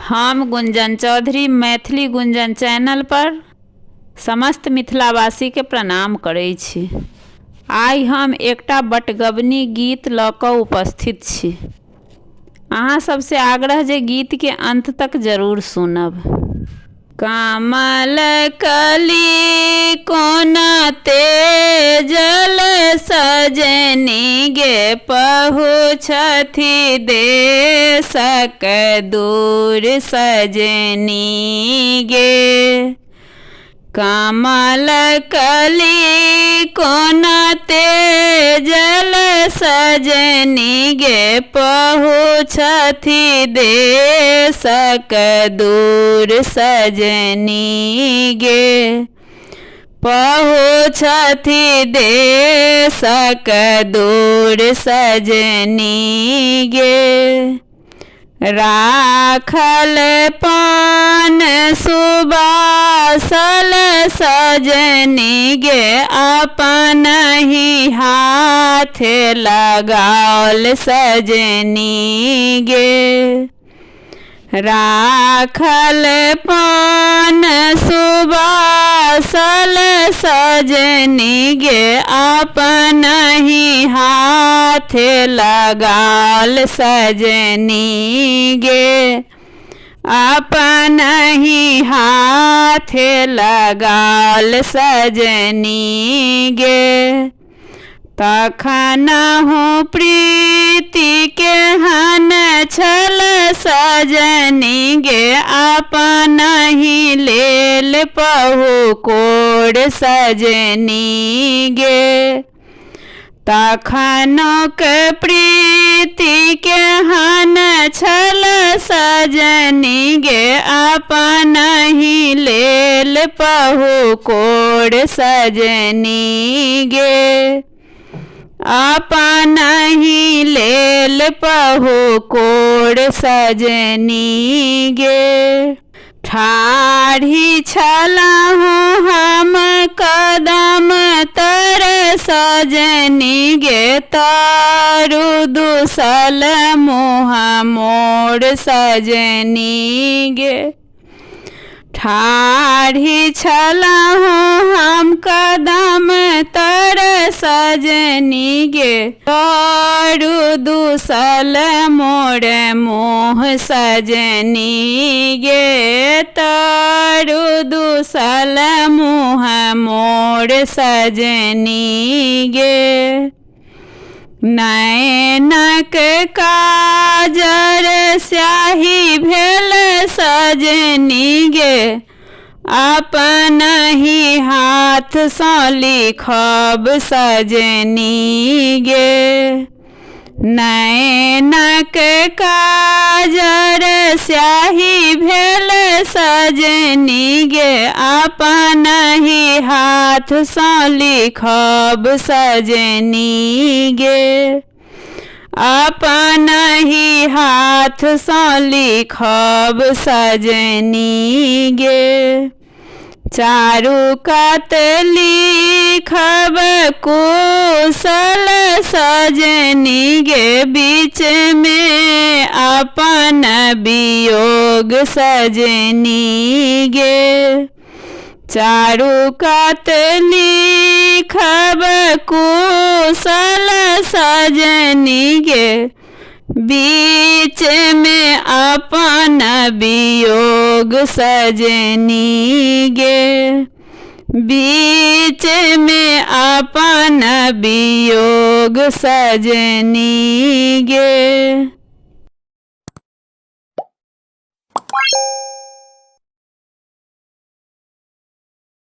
हम गुंजन चौधरी मैथिली गुंजन चैनल पर समस्त मिथिलावासी के प्रणाम करै छी। आइ हम एकटा बटगबनी गीत लऽ कऽ उपस्थित छी। अहाँ सबसे आग्रह जे गीत के अंत तक जरूर सुनब। कमल कली कोना तेजल सजनी गे पहुँचथि देशक दूर सजनी गे। कमल कली कोना तेजल सजनी गे पहुँचथि देशक दूर सजनी गे। पहुँचथि देशक दूर सजनी गे। राखल पान सुबासल सजनी गे अपन ही हाथ लगाओल सजनी गे। राखल पान सुबासल सजनी गे अपन ही हाथ लगाल सजनी गे। अपन ही हाथ लगाल सजनी गे। तखन हो प्रीति के हन छल सजनी गे अपन ही लेल पहु कोड़ सजनी गे। तखन के प्रीति के हन छल सजनी गे अपन ही लेल पहु कोड़ सजनी गे। अपन ही लेल पहु कोड़ सजनी गे। ठाढ़ी छलहु हम कदम तर सजनी गे तारू दुसल मुँह मोड़ सजनी गे। ठाढ़ी छलहु हम कदम तर सजनी गे तारू दुसल मोड़ मुँह सजनी गे। तारू दुसल मुँह मोड़ सजनी गे। नैनक काजर स्याही भेल सजनी गे अपन ही हाथ सँ लिखब सजनी गे। नैनक काजर स्याही भेल सजनी गे अपन ही हाथ सँ लिखब सजनी गे। अपन ही हाथ सँ लिखब सजनी गे। चारू कात लिखब कुशल सजनी गे बीच में अपन वियोग सजनी गे। चारू कात लिखब कुशल सजनी गे बीच में अपन वियोग सजनी गे। बीच में अपन वियोग सजनी गे।